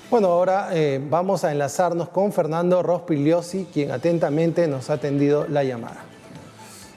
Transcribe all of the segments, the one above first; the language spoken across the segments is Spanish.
Bueno, ahora vamos a enlazarnos con Fernando Rospigliosi, quien atentamente nos ha atendido la llamada.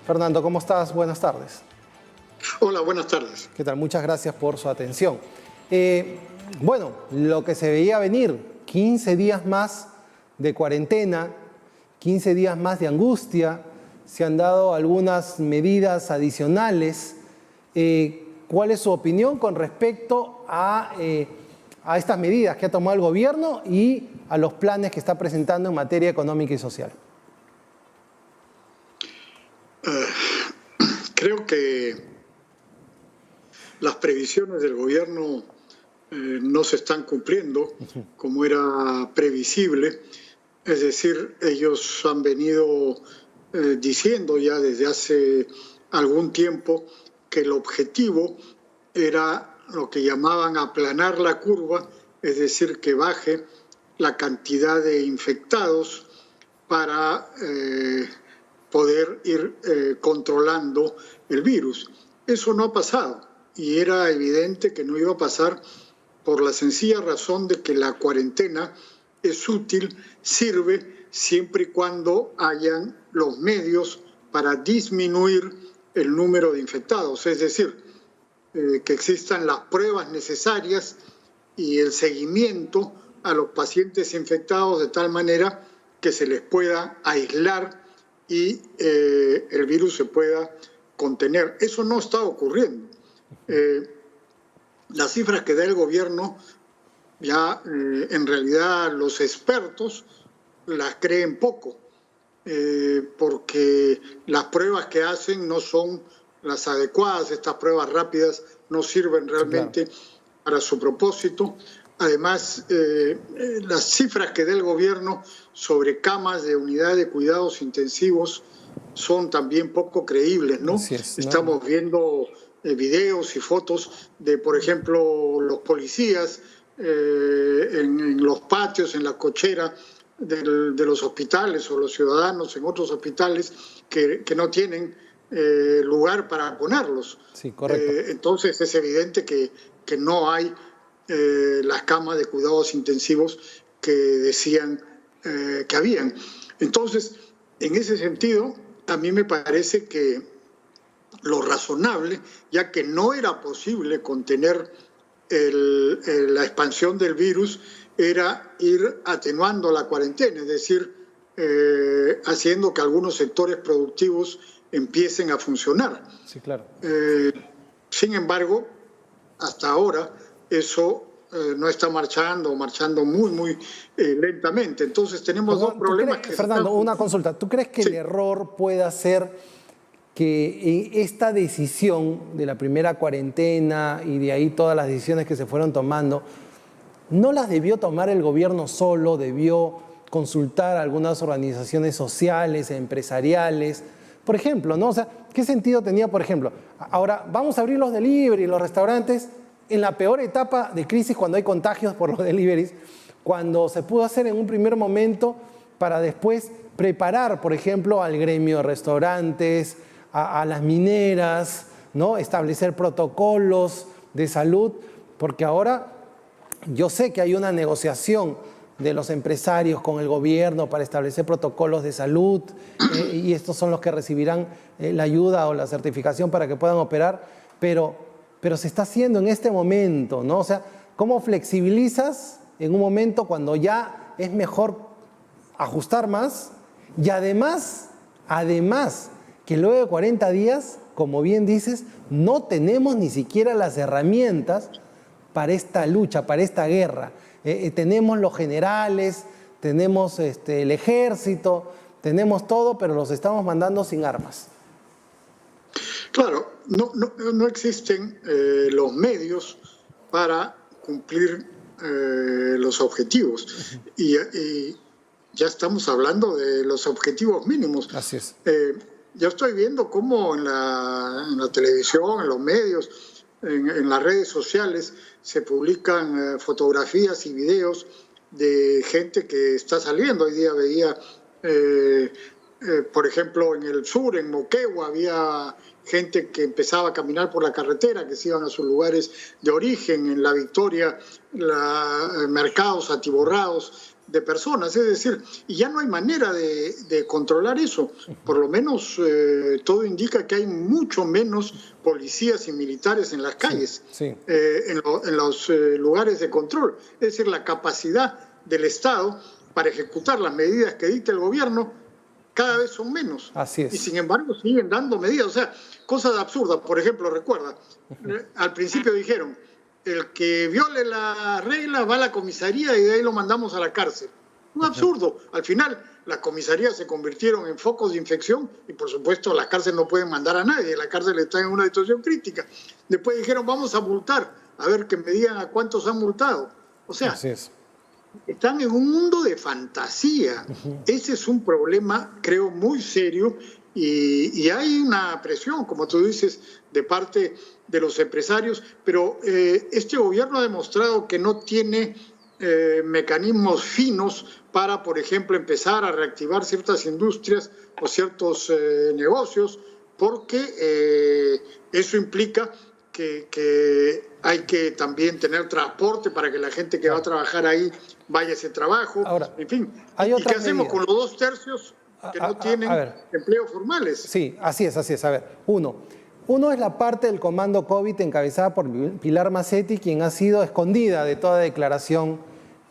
Fernando, ¿cómo estás? Buenas tardes. Hola, buenas tardes. ¿Qué tal? Muchas gracias por su atención. Bueno, lo que se veía venir, 15 días más de cuarentena, 15 días más de angustia, se han dado algunas medidas adicionales. ¿Cuál es su opinión con respecto a estas medidas que ha tomado el gobierno y a los planes que está presentando en materia económica y social? Creo que las previsiones del gobierno no se están cumpliendo como era previsible. Es decir, ellos han venido diciendo ya desde hace algún tiempo que el objetivo era lo que llamaban aplanar la curva, es decir, que baje la cantidad de infectados para poder ir controlando el virus. Eso no ha pasado y era evidente que no iba a pasar por la sencilla razón de que la cuarentena es útil, sirve siempre y cuando hayan los medios para disminuir el número de infectados, es decir, que existan las pruebas necesarias y el seguimiento a los pacientes infectados de tal manera que se les pueda aislar y el virus se pueda contener. Eso no está ocurriendo. Las cifras que da el gobierno, ya en realidad los expertos las creen poco, porque las pruebas que hacen no son las adecuadas. Estas pruebas rápidas no sirven realmente para su propósito. Además, las cifras que da el gobierno sobre camas de unidad de cuidados intensivos son también poco creíbles, ¿no? Estamos viendo videos y fotos de, por ejemplo, los policías en los patios, en la cochera de los hospitales, o los ciudadanos en otros hospitales que no tienen lugar para ponerlos. Sí, correcto. Entonces es evidente que no hay las camas de cuidados intensivos que decían que habían. Entonces, en ese sentido, a mí me parece que lo razonable, ya que no era posible contener la expansión del virus, era ir atenuando la cuarentena, es decir, haciendo que algunos sectores productivos empiecen a funcionar. Sí, claro. Sin embargo, hasta ahora eso no está marchando muy lentamente. Entonces tenemos dos problemas que... Fernando, una consulta. ¿Tú crees que el error pueda ser que esta decisión de la primera cuarentena y de ahí todas las decisiones que se fueron tomando, no las debió tomar el gobierno solo, debió consultar a algunas organizaciones sociales, empresariales? Por ejemplo, ¿no? O sea, ¿qué sentido tenía, por ejemplo? Ahora, vamos a abrir los delivery, los restaurantes, en la peor etapa de crisis, cuando hay contagios por los deliveries, cuando se pudo hacer en un primer momento para después preparar, por ejemplo, al gremio de restaurantes, a las mineras, ¿no? Establecer protocolos de salud, porque ahora yo sé que hay una negociación de los empresarios con el gobierno para establecer protocolos de salud y estos son los que recibirán la ayuda o la certificación para que puedan operar, pero se está haciendo en este momento, ¿no? O sea, ¿cómo flexibilizas en un momento cuando ya es mejor ajustar más? Y además que luego de 40 días, como bien dices, no tenemos ni siquiera las herramientas para esta lucha, para esta guerra. Tenemos los generales, tenemos el ejército, tenemos todo, pero los estamos mandando sin armas. Claro, no existen los medios para cumplir los objetivos. Y ya estamos hablando de los objetivos mínimos. Así es. Yo estoy viendo cómo en la televisión, en los medios, en las redes sociales, se publican fotografías y videos de gente que está saliendo. Hoy día veía por ejemplo, en el sur, en Moquegua, había gente que empezaba a caminar por la carretera, que se iban a sus lugares de origen. En La Victoria, mercados atiborrados de personas. Es decir, y ya no hay manera de controlar eso. Por lo menos todo indica que hay mucho menos policías y militares en las calles, en los lugares de control. Es decir, la capacidad del Estado para ejecutar las medidas que dicta el gobierno cada vez son menos. Así es. Y sin embargo siguen dando medidas. O sea, cosas absurdas. Por ejemplo, recuerda, al principio dijeron, el que viole la regla va a la comisaría y de ahí lo mandamos a la cárcel. Un absurdo. Al final, las comisarías se convirtieron en focos de infección y, por supuesto, las cárceles no pueden mandar a nadie. La cárcel está en una situación crítica. Después dijeron, vamos a multar. A ver, que me digan a cuántos han multado. O sea, así es. Están en un mundo de fantasía. Ese es un problema, creo, muy serio y hay una presión, como tú dices, de parte de los empresarios, pero este gobierno ha demostrado que no tiene mecanismos finos para, por ejemplo, empezar a reactivar ciertas industrias o ciertos negocios, porque eso implica que hay que también tener transporte para que la gente que va a trabajar ahí vaya a ese trabajo. Ahora, en fin, hay ¿y qué hacemos con los 2/3 que no tienen empleos formales? Sí, así es. A ver, uno es la parte del comando COVID encabezada por Pilar Massetti, quien ha sido escondida de toda declaración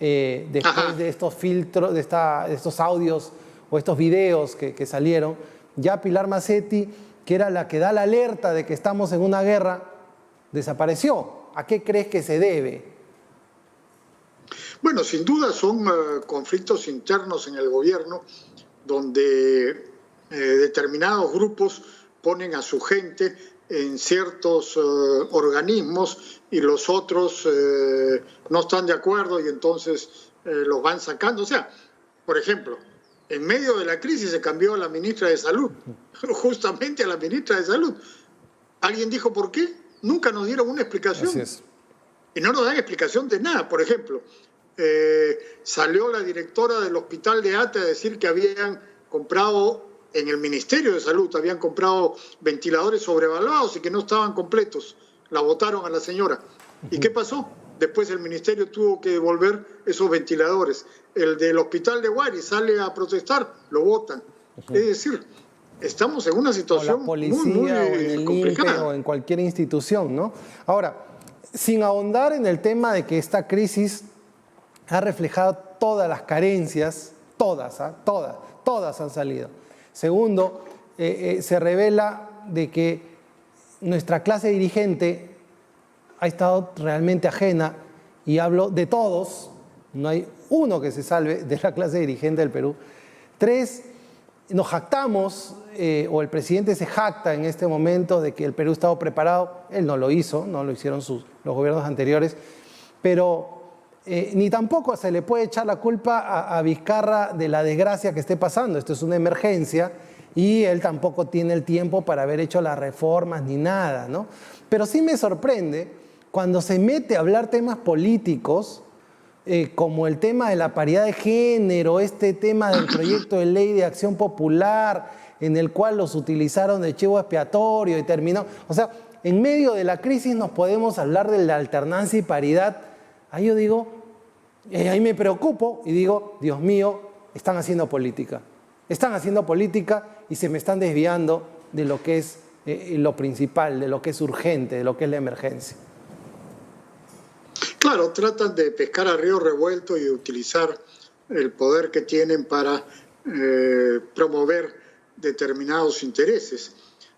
después de estos filtros, de estos audios o estos videos que salieron. Ya Pilar Massetti, que era la que da la alerta de que estamos en una guerra, desapareció. ¿A qué crees que se debe? Bueno, sin duda son conflictos internos en el gobierno donde determinados grupos ponen a su gente en ciertos organismos y los otros no están de acuerdo y entonces los van sacando. O sea, por ejemplo, en medio de la crisis se cambió a la ministra de Salud, justamente a la ministra de Salud. ¿Alguien dijo por qué? Nunca nos dieron una explicación. Así es. Y no nos dan explicación de nada. Por ejemplo, salió la directora del hospital de Ate a decir que habían comprado, en el Ministerio de Salud, habían comprado ventiladores sobrevaluados y que no estaban completos. La votaron a la señora. ¿Y qué pasó? Después el ministerio tuvo que devolver esos ventiladores. El del hospital de Guari sale a protestar, lo votan. Es decir, estamos en una situación muy o en el complicada. INPE o en cualquier institución, ¿no? Ahora, sin ahondar en el tema de que esta crisis ha reflejado todas las carencias, todas han salido. Segundo, se revela de que nuestra clase dirigente ha estado realmente ajena, y hablo de todos, no hay uno que se salve de la clase dirigente del Perú. 3, nos jactamos, o el presidente se jacta en este momento de que el Perú estaba preparado. Él no lo hizo, no lo hicieron los gobiernos anteriores, pero ni tampoco se le puede echar la culpa a Vizcarra de la desgracia que esté pasando. Esto es una emergencia y él tampoco tiene el tiempo para haber hecho las reformas ni nada, ¿no? Pero sí me sorprende cuando se mete a hablar temas políticos, como el tema de la paridad de género, este tema del proyecto de ley de acción popular, en el cual los utilizaron de chivo expiatorio y terminó. O sea, en medio de la crisis nos podemos hablar de la alternancia y paridad. Ahí yo digo, ahí me preocupo y digo, Dios mío, están haciendo política. Están haciendo política y se me están desviando de lo que es lo principal, de lo que es urgente, de lo que es la emergencia. Claro, tratan de pescar a río revuelto y de utilizar el poder que tienen para promover determinados intereses.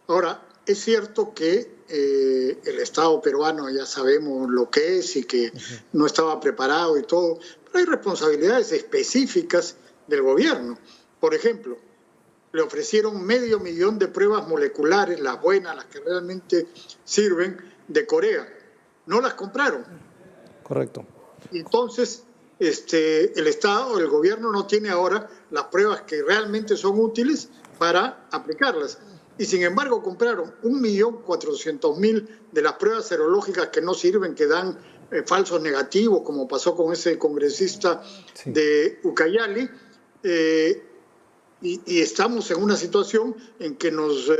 Ahora, es cierto que el Estado peruano ya sabemos lo que es y que no estaba preparado y todo, pero hay responsabilidades específicas del gobierno. Por ejemplo, le ofrecieron 500.000 de pruebas moleculares, las buenas, las que realmente sirven, de Corea. No las compraron. Correcto. Entonces, el Estado, el gobierno no tiene ahora las pruebas que realmente son útiles para aplicarlas. Y sin embargo compraron 1.400.000 de las pruebas serológicas que no sirven, que dan falsos negativos, como pasó con ese congresista de Ucayali, Y estamos en una situación en que nos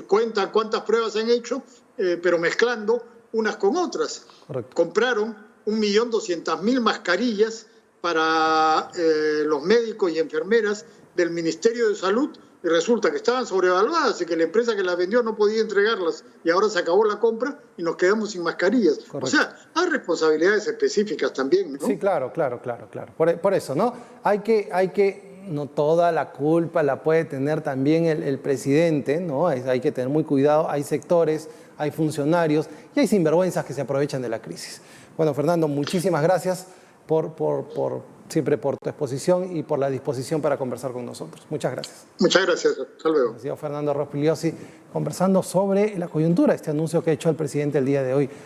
cuentan cuántas pruebas han hecho, pero mezclando unas con otras. Correcto. Compraron 1.200.000 mascarillas para los médicos y enfermeras del Ministerio de Salud, y resulta que estaban sobrevaluadas y que la empresa que las vendió no podía entregarlas y ahora se acabó la compra y nos quedamos sin mascarillas. Correcto. O sea, hay responsabilidades específicas también, ¿no? Sí, claro. Por eso, ¿no? No toda la culpa la puede tener también el presidente, ¿no? Hay que tener muy cuidado, hay sectores, hay funcionarios y hay sinvergüenzas que se aprovechan de la crisis. Bueno, Fernando, muchísimas gracias siempre por tu exposición y por la disposición para conversar con nosotros. Muchas gracias. Muchas gracias. Hasta luego. Ha sido Fernando Rospigliosi conversando sobre la coyuntura, este anuncio que ha hecho el presidente el día de hoy.